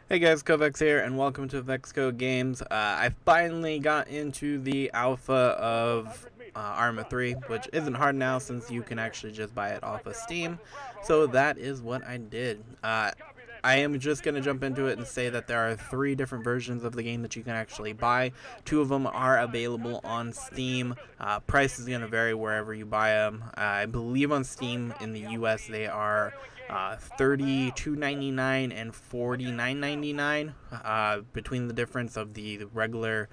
Hey guys, Kovacs here, and welcome to Vexco Games. I finally got into the alpha of Arma 3, which isn't hard now since you can actually just buy it off of Steam. So that is what I did. I am just going to jump into it and say that there are 3 different versions of the game that you can actually buy. 2 of them are available on Steam. Price is going to vary wherever you buy them. I believe on Steam in the US they are $32.99 and $49.99 between the difference of the regular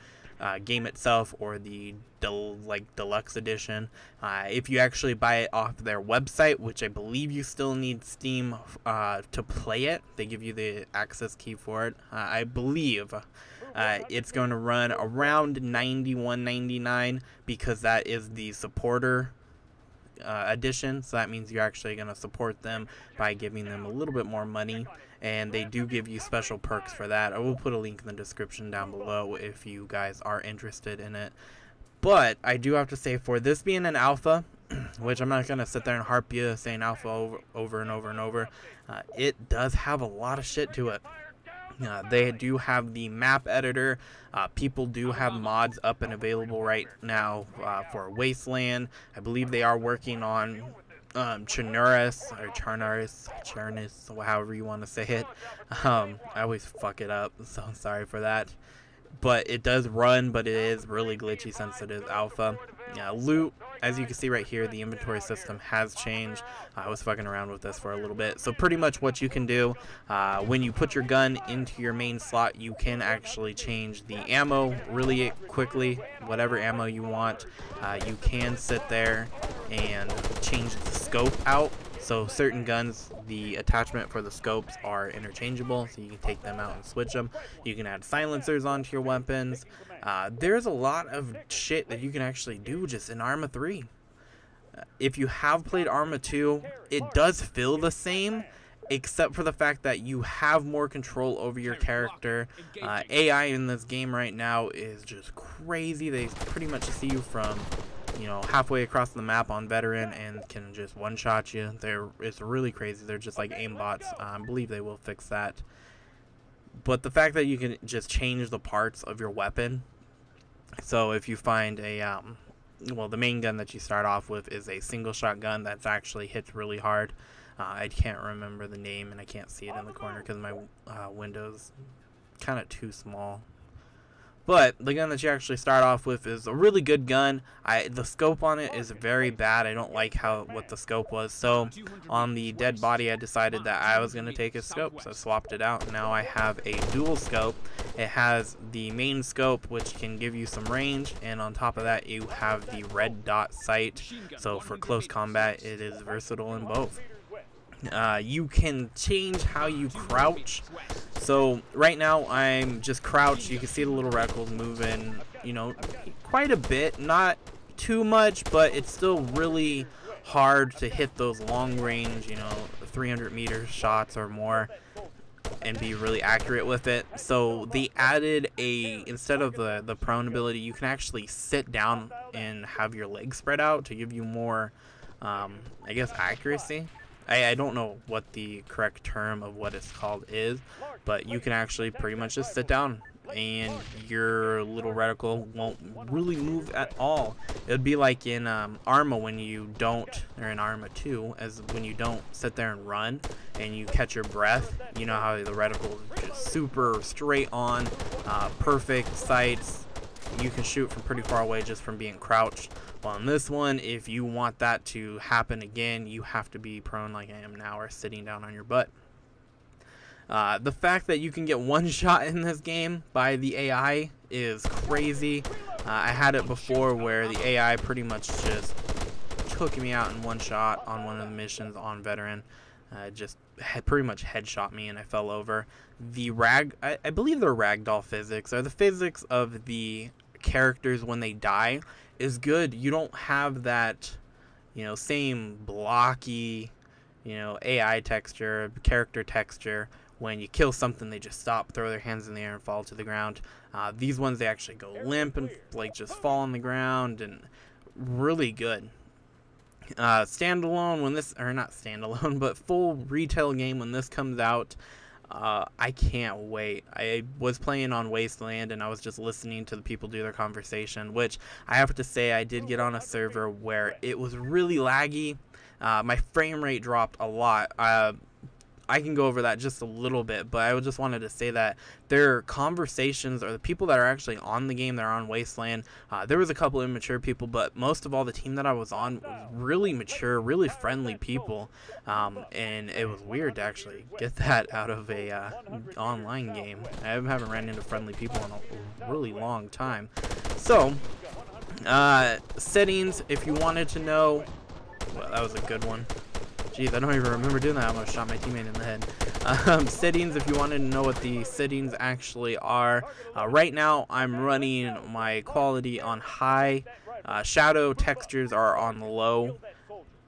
game itself or the deluxe edition. If you actually buy it off their website, which I believe you still need Steam to play it, they give you the access key for it. I believe it's going to run around $91.99 because that is the supporter edition, so that means you're actually going to support them by giving them a little bit more money, and they do give you special perks for that. I will put a link in the description down below if you guys are interested in it. But I do have to say, for this being an alpha, which I'm not going to sit there and harp you saying alpha over and over and over, it does have a lot of shit to it. They do have the map editor. People do have mods up and available right now for Wasteland. I believe they are working on Charnaris, however you want to say it. I always fuck it up, so I'm sorry for that. But it does run, but it is really glitchy since it is alpha. Loot, as you can see right here, the inventory system has changed. I was fucking around with this for a little bit. So pretty much what you can do, when you put your gun into your main slot, you can actually change the ammo really quickly, whatever ammo you want. You can sit there and change the scope out. So certain guns, the attachment for the scopes are interchangeable, so you can take them out and switch them. You can add silencers onto your weapons. There's a lot of shit that you can actually do just in Arma 3. If you have played Arma 2, it does feel the same, except for the fact that you have more control over your character. AI in this game right now is just crazy. They pretty much see you from, you know, halfway across the map on veteran and can just one-shot you. It's really crazy. They're just like aimbots. I believe they will fix that. But the fact that you can just change the parts of your weapon. So if you find a well, the main gun that you start off with is a single shot gun that's actually hits really hard. I can't remember the name and I can't see it in the corner because my window's kind of too small. But the gun that you actually start off with is a really good gun. The scope on it is very bad. I don't like what the scope was. So on the dead body, I decided that I was going to take a scope. So I swapped it out. Now I have a dual scope. It has the main scope, which can give you some range. And on top of that, you have the red dot sight. So for close combat, it is versatile in both. You can change how you crouch. So right now I'm just crouched. You can see the little radicals moving, you know, quite a bit, not too much, but it's still really hard to hit those long range, you know, 300-meter shots or more and be really accurate with it. So they added instead of the prone ability, you can actually sit down and have your legs spread out to give you more, I guess, accuracy. I don't know what the correct term of what it's called is, but you can actually pretty much just sit down and your little reticle won't really move at all. It would be like in Arma when you don't, or in Arma 2, as when you don't sit there and run and you catch your breath. You know how the reticle is just super straight on, perfect sights. You can shoot from pretty far away just from being crouched. Well, in this one, if you want that to happen again, you have to be prone like I am now or sitting down on your butt. The fact that you can get one shot in this game by the AI is crazy. I had it before where the AI pretty much just took me out in one shot on one of the missions on veteran. Just pretty much headshot me and I fell over. I believe they're Ragdoll physics, or the physics of the characters when they die is good. You don't have that, you know, same blocky, you know, AI texture, character texture. When you kill something, they just stop, throw their hands in the air and fall to the ground. These ones, they actually go limp and like just fall on the ground, and really good. Standalone when this, or not standalone, but full retail game when this comes out, I can't wait. I was playing on Wasteland and I was just listening to the people do their conversation, which I have to say I did get on a server where it was really laggy. My frame rate dropped a lot. I can go over that just a little bit, but I just wanted to say that their conversations, or the people that are actually on the game, that are on Wasteland, there was a couple immature people, but most of all, the team that I was on was really mature, really friendly people, and it was weird to actually get that out of a online game. I haven't ran into friendly people in a really long time. So, settings, if you wanted to know, well, that was a good one. Jeez, I don't even remember doing that. I almost shot my teammate in the head. Settings, if you wanted to know what the settings actually are. Right now, I'm running my quality on high. Shadow textures are on low.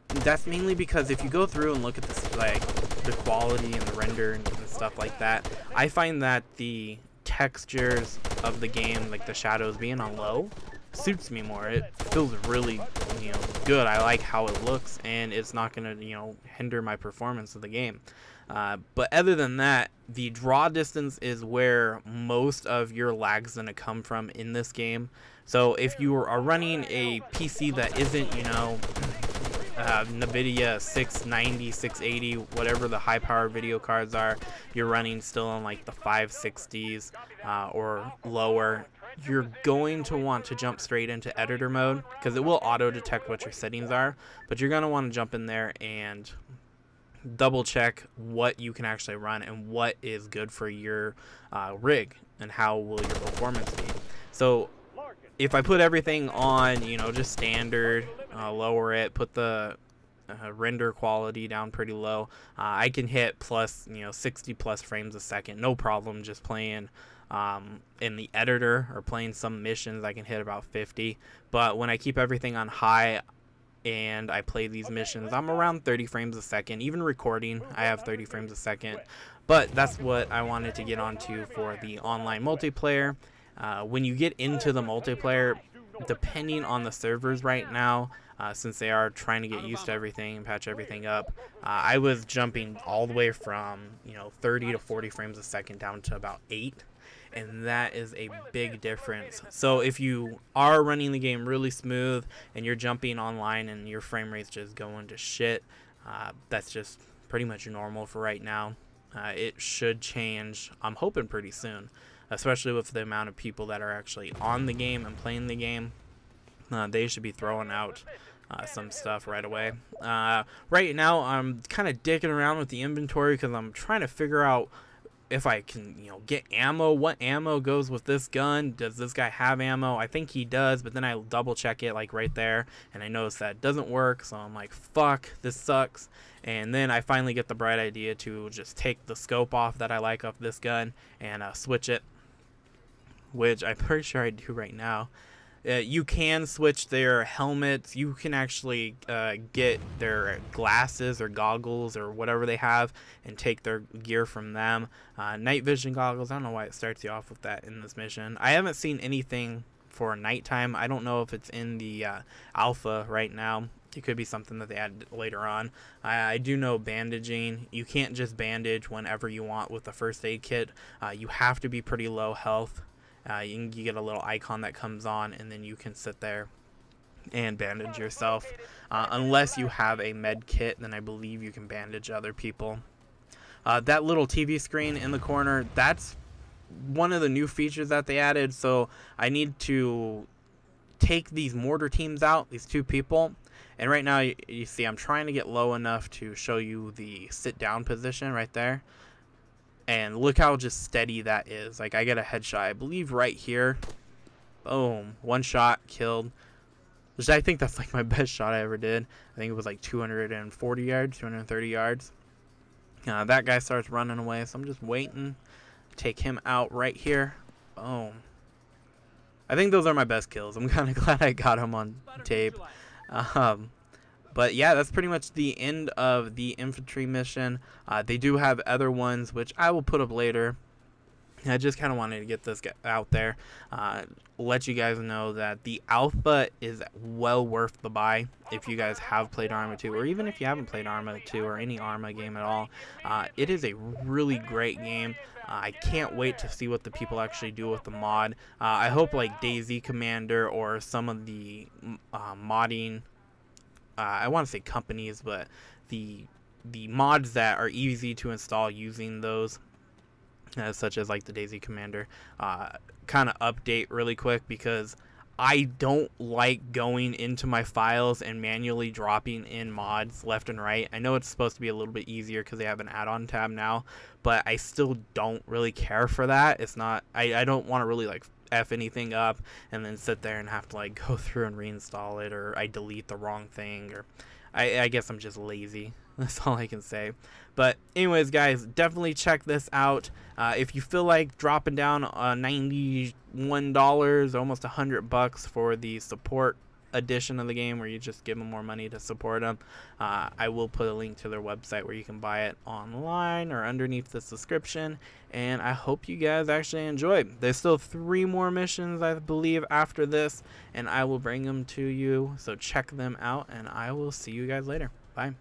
That's mainly because if you go through and look at this, like the quality and the render and stuff like that, I find that the textures of the game, like the shadows being on low, suits me more. It feels really, good. I like how it looks, and it's not gonna, hinder my performance of the game. But other than that, the draw distance is where most of your lag's gonna come from in this game. So if you are running a PC that isn't, NVIDIA 690, 680, whatever the high-power video cards are, you're running still on like the 560s or lower, you're going to want to jump straight into editor mode, because it will auto-detect what your settings are, but you're going to want to jump in there and double check what you can actually run and what is good for your rig and how will your performance be. So if I put everything on, just standard, lower it, put the render quality down pretty low, I can hit plus 60 plus frames a second, no problem. Just playing in the editor or playing some missions, I can hit about 50. But when I keep everything on high and I play these missions, I'm around 30 frames a second. Even recording, I have 30 frames a second. But that's what I wanted to get onto for the online multiplayer. When you get into the multiplayer, depending on the servers right now, since they are trying to get used to everything and patch everything up, I was jumping all the way from 30 to 40 frames a second down to about 8, and that is a big difference. So if you are running the game really smooth and you're jumping online and your frame rate's just going to shit, that's just pretty much normal for right now. It should change, I'm hoping, pretty soon, especially with the amount of people that are actually on the game and playing the game. They should be throwing out some stuff right away. Right now, I'm kind of dicking around with the inventory because I'm trying to figure out if I can, get ammo. What ammo goes with this gun? Does this guy have ammo? I think he does, but then I double check it like right there, and I notice that it doesn't work, so I'm like, fuck, this sucks. And then I finally get the bright idea to just take the scope off that I like off this gun and switch it, which I'm pretty sure I do right now. You can switch their helmets. You can actually get their glasses or goggles or whatever they have and take their gear from them. Night vision goggles, I don't know why it starts you off with that in this mission. I haven't seen anything for nighttime. I don't know if it's in the alpha right now. It could be something that they add later on. I do know bandaging. You can't just bandage whenever you want with the first aid kit. You have to be pretty low health. You get a little icon that comes on, and then you can sit there and bandage yourself. Unless you have a med kit, then I believe you can bandage other people. That little TV screen in the corner, that's one of the new features that they added. So I need to take these mortar teams out, these two people. And right now, you see I'm trying to get low enough to show you the sit down position right there. And look how just steady that is. Like, I get a headshot, I believe, right here. Boom. One shot, killed. Which I think that's like my best shot I ever did. I think it was like 240 yards, 230 yards. That guy starts running away, so I'm just waiting to take him out right here. Boom. I think those are my best kills. I'm kind of glad I got him on tape. But yeah, that's pretty much the end of the infantry mission. They do have other ones, which I will put up later. I just kind of wanted to get this out there, let you guys know that the alpha is well worth the buy if you guys have played Arma 2, or even if you haven't played Arma 2 or any Arma game at all. It is a really great game. I can't wait to see what the people actually do with the mod. I hope like DayZ Commander or some of the modding, I want to say companies, but the mods that are easy to install using those, such as like the DayZ Commander, kind of update really quick, because I don't like going into my files and manually dropping in mods left and right. I know it's supposed to be a little bit easier because they have an add-on tab now, but I still don't really care for that. It's not, I don't want to really like F anything up and then sit there and have to like go through and reinstall it, or I delete the wrong thing, or I guess I'm just lazy. That's all I can say. But anyways, guys, definitely check this out. If you feel like dropping down $91, almost $100 for the support edition of the game, where you just give them more money to support them, I will put a link to their website where you can buy it online or underneath the description. And I hope you guys actually enjoy. There's still 3 more missions, I believe, after this, and I will bring them to you. So check them out, and I will see you guys later. Bye.